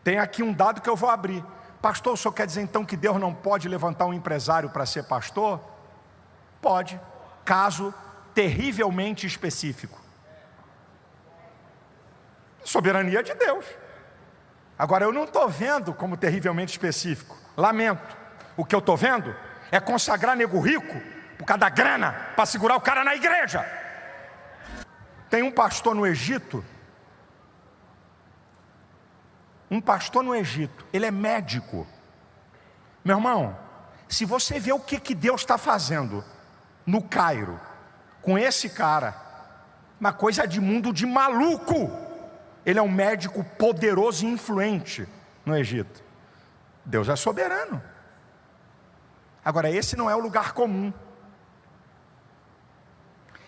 Tem aqui um dado que eu vou abrir. Pastor, o senhor quer dizer então que Deus não pode levantar um empresário para ser pastor? Pode, caso terrivelmente específico. Soberania de Deus. Agora eu não estou vendo como terrivelmente específico. Lamento. O que eu estou vendo é consagrar nego rico por causa da grana para segurar o cara na igreja. Tem um pastor no Egito. Ele é médico. Meu irmão, se você vê o que Deus está fazendo no Cairo, com esse cara, uma coisa de mundo de maluco. Ele é um médico poderoso e influente no Egito. Deus é soberano. Agora esse não é o lugar comum.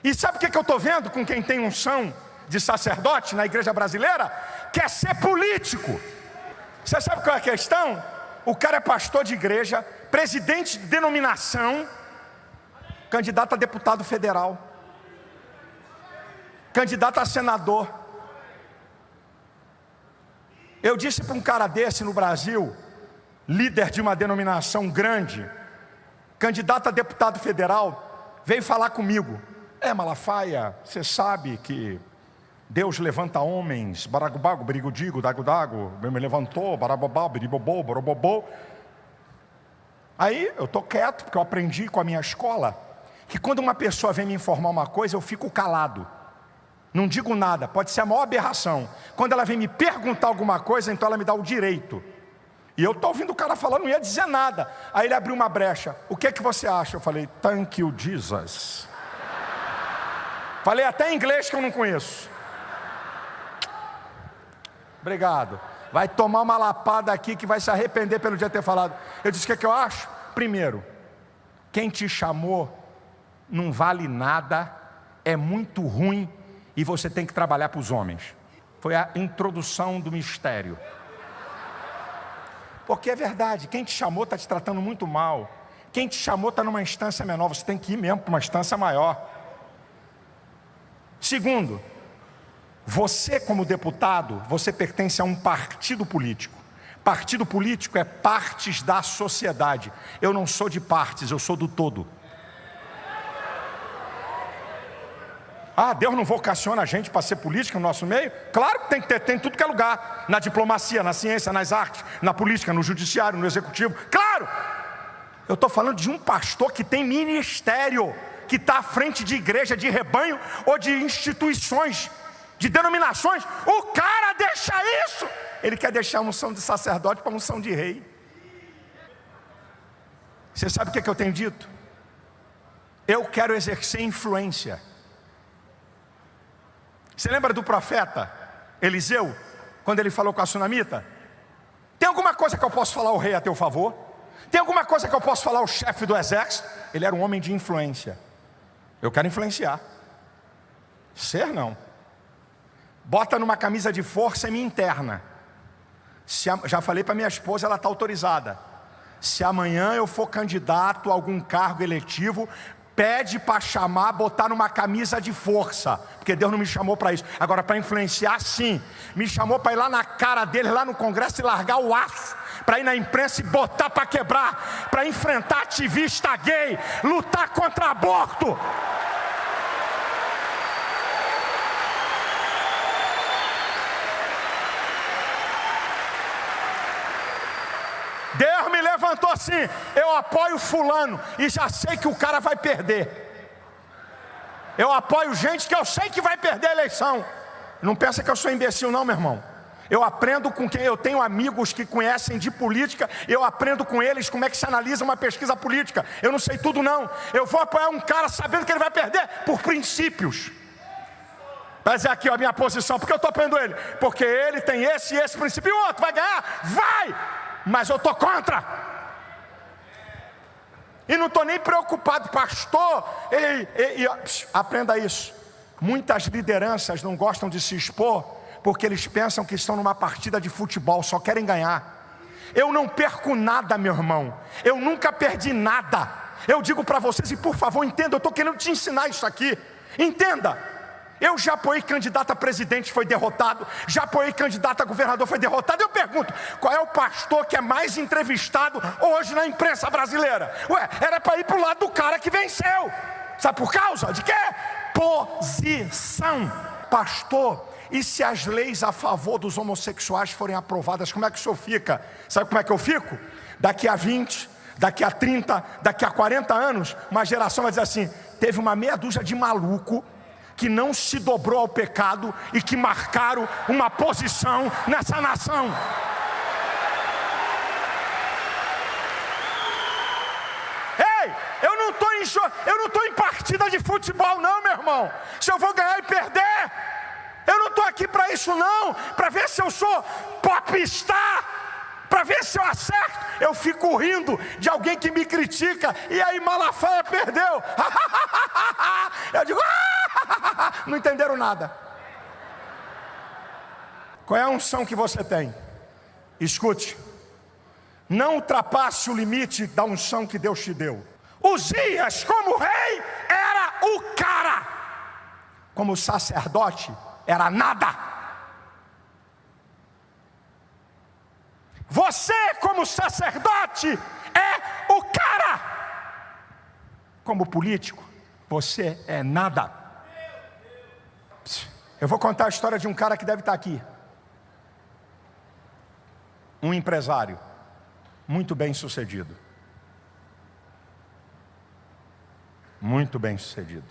E sabe o que eu estou vendo com quem tem unção de sacerdote na igreja brasileira? Quer ser político. Você sabe qual é a questão? O cara é pastor de igreja, presidente de denominação, candidato a deputado federal, candidato a senador. Eu disse para um cara desse no Brasil, líder de uma denominação grande, candidato a deputado federal, veio falar comigo. Malafaia, você sabe que Deus levanta homens, baragubago, brigudigo, dago, me levantou, barababá, biribobô, borobobô. Aí eu estou quieto, porque eu aprendi com a minha escola, que quando uma pessoa vem me informar uma coisa, eu fico calado. Não digo nada, pode ser a maior aberração. Quando ela vem me perguntar alguma coisa, então ela me dá o direito. E eu estou ouvindo o cara falando, não ia dizer nada. Aí ele abriu uma brecha. O que é que você acha? Eu falei, thank you, Jesus. Falei até em inglês que eu não conheço. Obrigado. Vai tomar uma lapada aqui que vai se arrepender pelo dia ter falado. Eu disse, o que é que eu acho? Primeiro, quem te chamou não vale nada, é muito ruim e você tem que trabalhar para os homens. Foi a introdução do mistério. Porque é verdade, quem te chamou está te tratando muito mal, Quem te chamou está numa instância menor, você tem que ir mesmo para uma instância maior. Segundo, você como deputado, você pertence a um partido político. Partido político é partes da sociedade. Eu não sou de partes, eu sou do todo. Deus não vocaciona a gente para ser política no nosso meio? Claro que tem que ter, tem em tudo que é lugar. Na diplomacia, na ciência, nas artes, na política, no judiciário, no executivo. Claro! Eu estou falando de um pastor que tem ministério, que está à frente de igreja, de rebanho ou de instituições, de denominações. O cara deixa isso. Ele quer deixar a unção de sacerdote para a unção de rei. Você sabe o que eu tenho dito? Eu quero exercer influência. Você lembra do profeta Eliseu, quando ele falou com a sunamita? Tem alguma coisa que eu posso falar ao rei a teu favor? Tem alguma coisa que eu posso falar ao chefe do exército? Ele era um homem de influência. Eu quero influenciar. Ser não. Bota numa camisa de força e me interna. Já falei para minha esposa, ela está autorizada. Se amanhã eu for candidato a algum cargo eletivo, pede para chamar, botar numa camisa de força, porque Deus não me chamou para isso. Agora, para influenciar, sim. Me chamou para ir lá na cara dele, lá no Congresso, e largar o aço, para ir na imprensa e botar para quebrar, para enfrentar ativista gay, lutar contra aborto. Deus me levantou assim: eu apoio fulano e já sei que o cara vai perder. Eu apoio gente que eu sei que vai perder a eleição. Não pensa que eu sou imbecil não, meu irmão. Eu aprendo com quem eu tenho amigos que conhecem de política. Eu aprendo com eles como é que se analisa uma pesquisa política. Eu não sei tudo não. Eu vou apoiar um cara sabendo que ele vai perder por princípios. Mas é aqui a minha posição. Por que eu estou apoiando ele? Porque ele tem esse e esse princípio. E o outro vai ganhar? Vai! Mas eu estou contra. E não estou nem preocupado, pastor. Aprenda isso. Muitas lideranças não gostam de se expor, porque eles pensam que estão numa partida de futebol, só querem ganhar. Eu não perco nada, meu irmão. Eu nunca perdi nada. Eu digo para vocês, e por favor entenda, eu estou querendo te ensinar isso aqui. Entenda. Eu já apoiei candidato a presidente, foi derrotado. Já apoiei candidato a governador, foi derrotado. Eu pergunto, qual é o pastor que é mais entrevistado hoje na imprensa brasileira? Era para ir para o lado do cara que venceu. Sabe por causa de quê? Posição. Pastor, e se as leis a favor dos homossexuais forem aprovadas, como é que o senhor fica? Sabe como é que eu fico? Daqui a 20, daqui a 30, daqui a 40 anos, uma geração vai dizer assim: teve uma meia dúzia de maluco que não se dobrou ao pecado e que marcaram uma posição nessa nação. Ei, eu não estou em partida de futebol não, meu irmão. Se eu vou ganhar e perder, eu não estou aqui para isso não, para ver se eu sou popstar, para ver se eu acerto. Eu fico rindo de alguém que me critica, e aí Malafaia perdeu. Eu digo, não entenderam nada. Qual é a unção que você tem? Escute, não ultrapasse o limite da unção que Deus te deu. Uzias, como rei, era o cara. Como sacerdote, era nada. Você, como sacerdote, é o cara. Como político, você é nada. Eu vou contar a história de um cara que deve estar aqui. Um empresário muito bem sucedido. Muito bem sucedido.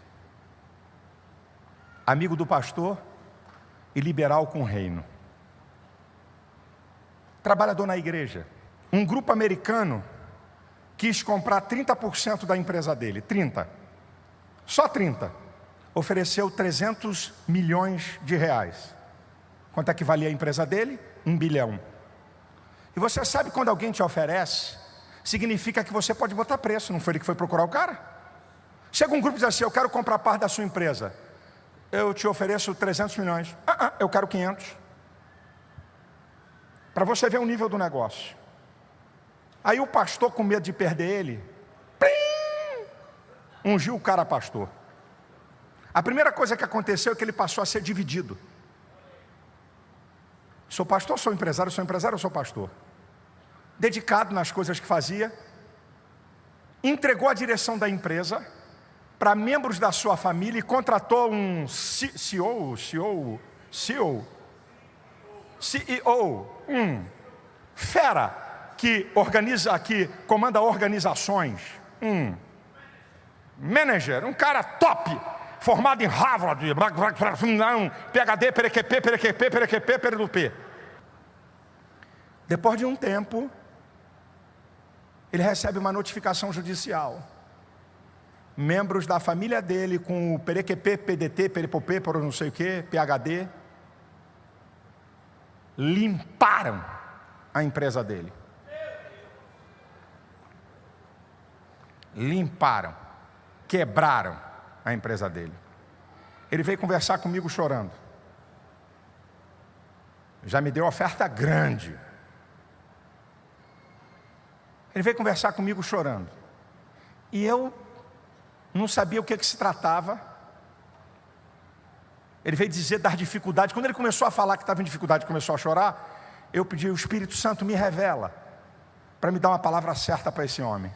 Amigo do pastor e liberal com o reino. Trabalhador na igreja. Um grupo americano quis comprar 30% da empresa dele. 30. Só 30. Ofereceu 300 milhões de reais. Quanto é que valia a empresa dele? 1 bilhão. E você sabe, quando alguém te oferece, significa que você pode botar preço. Não foi ele que foi procurar o cara? Chega um grupo e diz assim: eu quero comprar parte da sua empresa. Eu te ofereço 300 milhões. Eu quero 500. Para você ver o nível do negócio. Aí o pastor, com medo de perder ele, ungiu o cara pastor. A primeira coisa que aconteceu é que ele passou a ser dividido. Sou pastor, sou empresário, sou pastor. Dedicado nas coisas que fazia, entregou a direção da empresa para membros da sua família e contratou um CEO, fera que comanda organizações, manager, um cara top, formado em Harvard, PhD, perequepê. Depois de um tempo, ele recebe uma notificação judicial. Membros da família dele com o perequepê, PDT, peripopê, por não sei o que, PhD, limparam a empresa dele. Limparam, quebraram a empresa dele. Ele veio conversar comigo chorando. Já me deu oferta grande. Ele veio conversar comigo chorando. E eu não sabia o que se tratava. Ele veio dizer das dificuldades. Quando ele começou a falar que estava em dificuldade, começou a chorar, eu pedi: o Espírito Santo me revela, para me dar uma palavra certa para esse homem.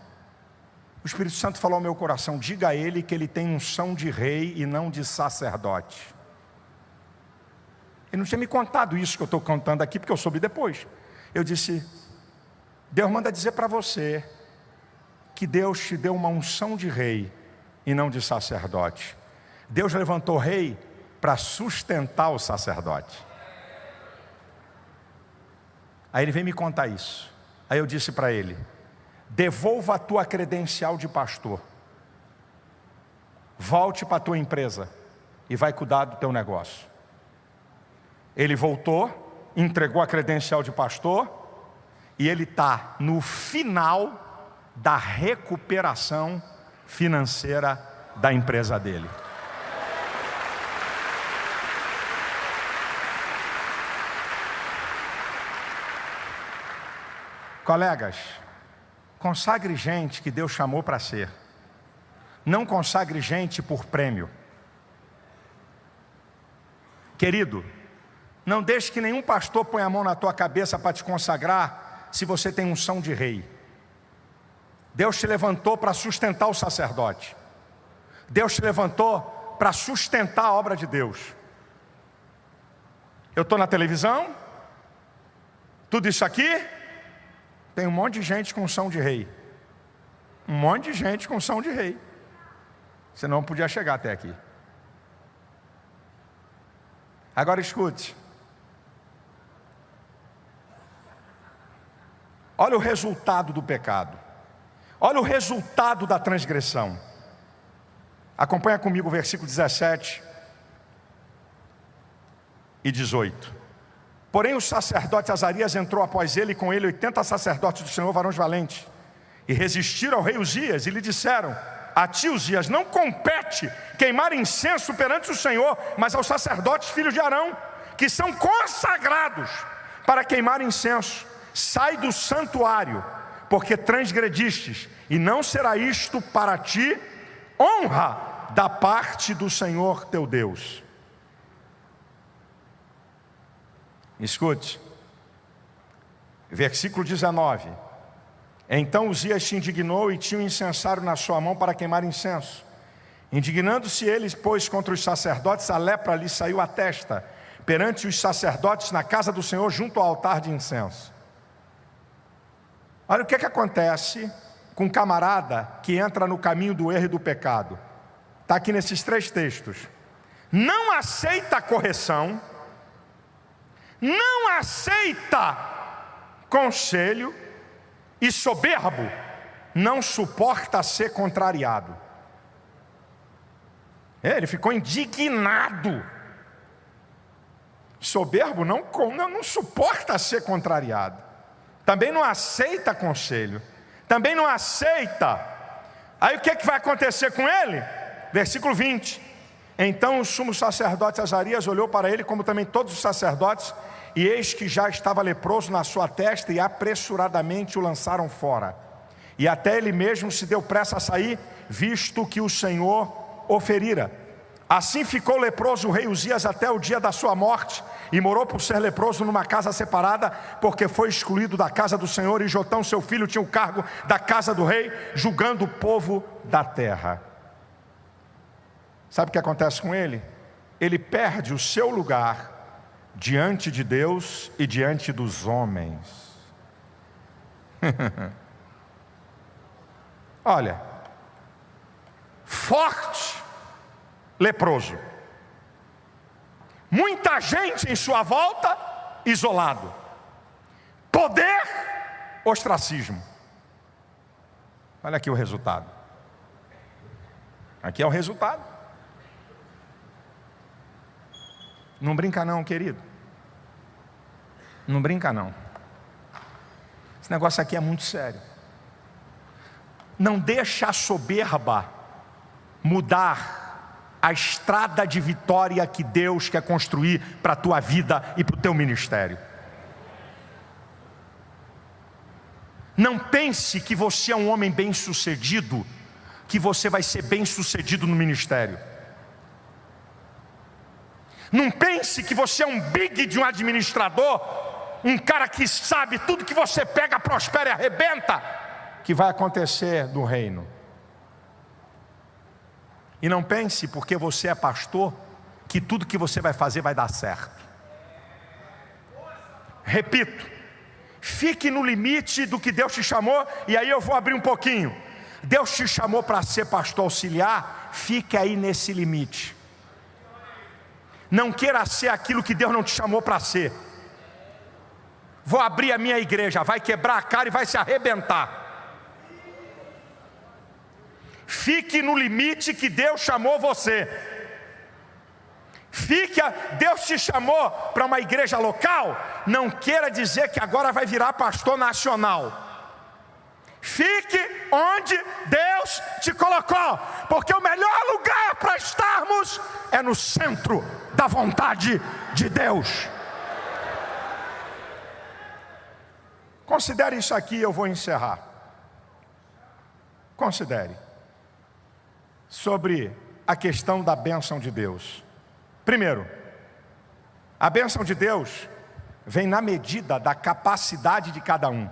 O Espírito Santo falou ao meu coração: diga a ele que ele tem unção de rei e não de sacerdote. Ele não tinha me contado isso que eu estou contando aqui, porque eu soube depois. Eu disse: Deus manda dizer para você que Deus te deu uma unção de rei e não de sacerdote. Deus levantou rei para sustentar o sacerdote. Aí ele veio me contar isso. Aí eu disse para ele: devolva a tua credencial de pastor, volte para a tua empresa e vai cuidar do teu negócio. Ele voltou, entregou a credencial de pastor, e ele está no final da recuperação financeira da empresa dele. Colegas, consagre gente que Deus chamou para ser. Não consagre gente por prêmio. Querido, não deixe que nenhum pastor ponha a mão na tua cabeça para te consagrar se você tem unção de rei. Deus te levantou para sustentar o sacerdote. Deus te levantou para sustentar a obra de Deus. Eu estou na televisão, tudo isso aqui, tem um monte de gente com unção de rei. Um monte de gente com unção de rei. Senão não podia chegar até aqui. Agora escute. Olha o resultado do pecado. Olha o resultado da transgressão. Acompanha comigo o versículo 17 e 18. Porém o sacerdote Azarias entrou após ele, e com ele 80 sacerdotes do Senhor, varões valentes, e resistiram ao rei Uzias, e lhe disseram: a ti, Uzias, não compete queimar incenso perante o Senhor, mas aos sacerdotes filhos de Arão, que são consagrados para queimar incenso. Sai do santuário, porque transgredistes, e não será isto para ti honra da parte do Senhor teu Deus. Escute, versículo 19. Então Uzias se indignou e tinha um incensário na sua mão para queimar incenso. Indignando-se eles, pois, contra os sacerdotes, a lepra lhe saiu à testa, perante os sacerdotes na casa do Senhor, junto ao altar de incenso. Olha o que acontece com um camarada que entra no caminho do erro e do pecado. Está aqui nesses 3 textos. Não aceita a correção, não aceita conselho, e soberbo não suporta ser contrariado. Ele ficou indignado. Soberbo não suporta ser contrariado. Também não aceita conselho. Também não aceita. Aí o que vai acontecer com ele? Versículo 20. Então o sumo sacerdote Azarias olhou para ele, como também todos os sacerdotes, e eis que já estava leproso na sua testa, e apressuradamente o lançaram fora. e até ele mesmo se deu pressa a sair, visto que o Senhor o ferira. Assim ficou leproso o rei Uzias até o dia da sua morte, e morou por ser leproso numa casa separada, porque foi excluído da casa do Senhor, e Jotão seu filho tinha o cargo da casa do rei, julgando o povo da terra. Sabe o que acontece com ele? Ele perde o seu lugar diante de Deus e diante dos homens. Olha, forte, leproso, muita gente em sua volta, isolado, poder, ostracismo. Olha aqui o resultado. Aqui é o resultado. Não brinca não, querido. Não brinca não. Esse negócio aqui é muito sério. Não deixa a soberba mudar a estrada de vitória que Deus quer construir para a tua vida e para o teu ministério. Não pense que você é um homem bem-sucedido, que você vai ser bem-sucedido no ministério. Não pense que você é um big de um administrador, um cara que sabe tudo que você pega, prospera e arrebenta, que vai acontecer no reino. E não pense, porque você é pastor, que tudo que você vai fazer vai dar certo. Repito, fique no limite do que Deus te chamou, e aí eu vou abrir um pouquinho. Deus te chamou para ser pastor auxiliar, fique aí nesse limite. Não queira ser aquilo que Deus não te chamou para ser. Vou abrir a minha igreja, vai quebrar a cara e vai se arrebentar. Fique no limite que Deus chamou você. Deus te chamou para uma igreja local, não queira dizer que agora vai virar pastor nacional. Fique onde Deus te colocou, porque o melhor lugar para estarmos é no centro da vontade de Deus. Considere isso aqui, eu vou encerrar. Considere sobre a questão da bênção de Deus. Primeiro, a bênção de Deus vem na medida da capacidade de cada um.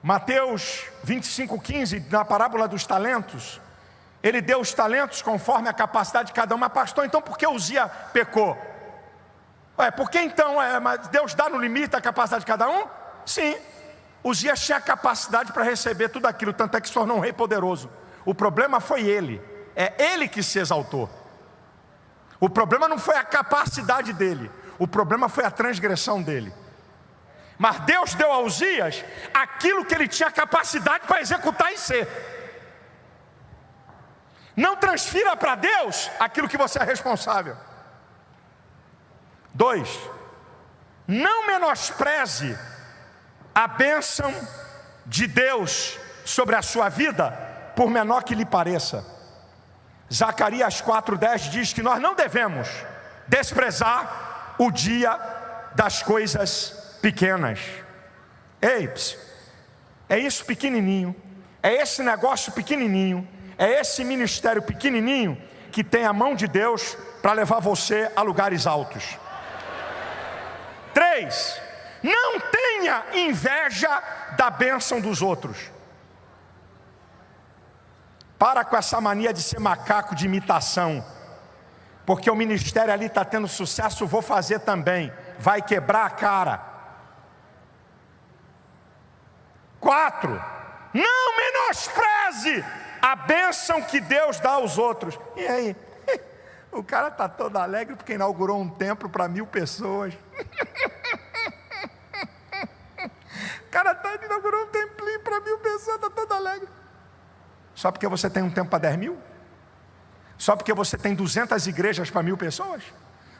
Mateus 25:15, na parábola dos talentos, ele deu os talentos conforme a capacidade de cada um. Mas pastor, então por que Uzias pecou? Por que então mas Deus dá no limite a capacidade de cada um? Sim, Uzias tinha a capacidade para receber tudo aquilo, tanto é que se tornou um rei poderoso. O problema foi ele, é ele que se exaltou. O problema não foi a capacidade dele, o problema foi a transgressão dele. Mas Deus deu a Uzias aquilo que ele tinha capacidade para executar e ser. Não transfira para Deus aquilo que você é responsável. 2, não menospreze a bênção de Deus sobre a sua vida, por menor que lhe pareça. Zacarias 4:10 diz que nós não devemos desprezar o dia das coisas pequenas. Ei, é isso pequenininho, é esse negócio pequenininho, é esse ministério pequenininho que tem a mão de Deus para levar você a lugares altos. 3, não tenha inveja da bênção dos outros. Para com essa mania de ser macaco de imitação, porque o ministério ali está tendo sucesso, vou fazer também, vai quebrar a cara. 4, não menospreze a bênção que Deus dá aos outros. E aí? O cara está todo alegre porque inaugurou um templo para 1000 pessoas. O cara inaugurou um templinho para 1000 pessoas, está todo alegre. Só porque você tem um templo para 10.000? Só porque você tem 200 igrejas para 1000 pessoas?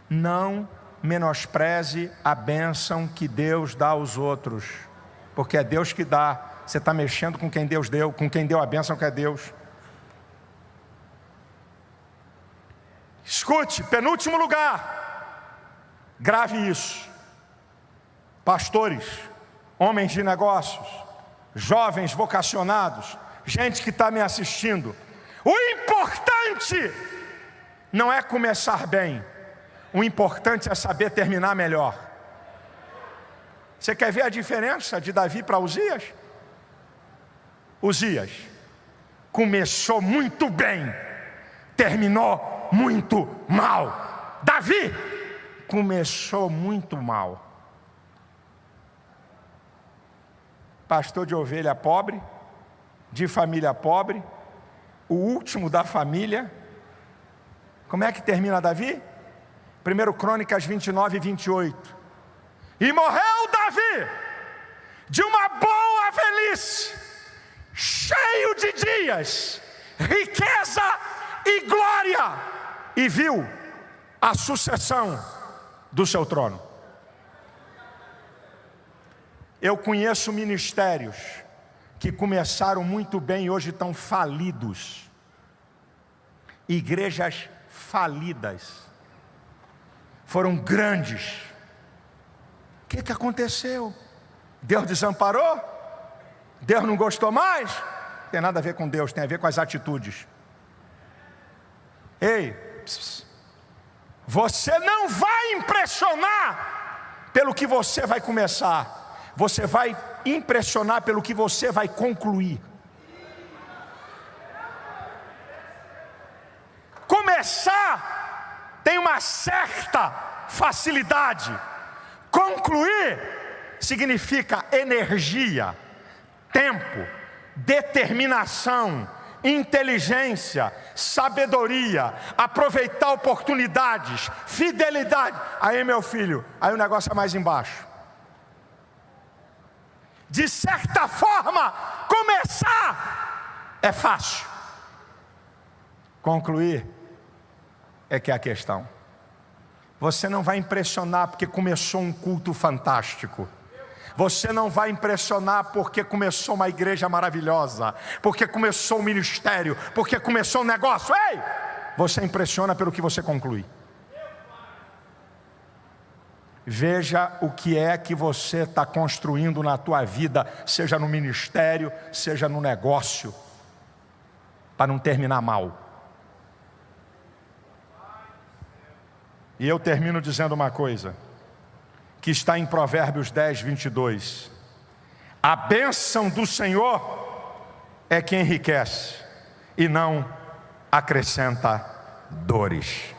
Não menospreze a bênção que Deus dá aos outros, porque é Deus que dá. Você está mexendo com quem Deus deu, com quem deu a bênção, que é Deus. Escute, penúltimo lugar, grave isso. Pastores, homens de negócios, jovens vocacionados, gente que está me assistindo, o importante não é começar bem, o importante é saber terminar melhor. Você quer ver a diferença de Davi para Uzias? Uzias começou muito bem, terminou muito mal. Davi começou muito mal. Pastor de ovelha pobre, de família pobre, o último da família. Como é que termina Davi? 1 Crônicas 29 e 28. E morreu Davi de uma boa velhice, cheio de dias, riqueza e glória, e viu a sucessão do seu trono. Eu conheço ministérios que começaram muito bem e hoje estão falidos. Igrejas falidas. Foram grandes. O que aconteceu? Deus desamparou? Deus não gostou mais? Não tem nada a ver com Deus, tem a ver com as atitudes. Ei, você não vai impressionar pelo que você vai começar. Você vai impressionar pelo que você vai concluir. Começar tem uma certa facilidade. Concluir significa energia, tempo, determinação, inteligência, sabedoria, aproveitar oportunidades, fidelidade. Aí, meu filho, aí o negócio é mais embaixo. De certa forma, começar é fácil. Concluir é que é a questão. Você não vai impressionar porque começou um culto fantástico. Você não vai impressionar porque começou uma igreja maravilhosa, porque começou um ministério, porque começou um negócio. Ei! Você impressiona pelo que você conclui. Veja o que é que você está construindo na tua vida, seja no ministério, seja no negócio, para não terminar mal. E eu termino dizendo uma coisa, que está em Provérbios 10, 22. A bênção do Senhor é que enriquece e não acrescenta dores.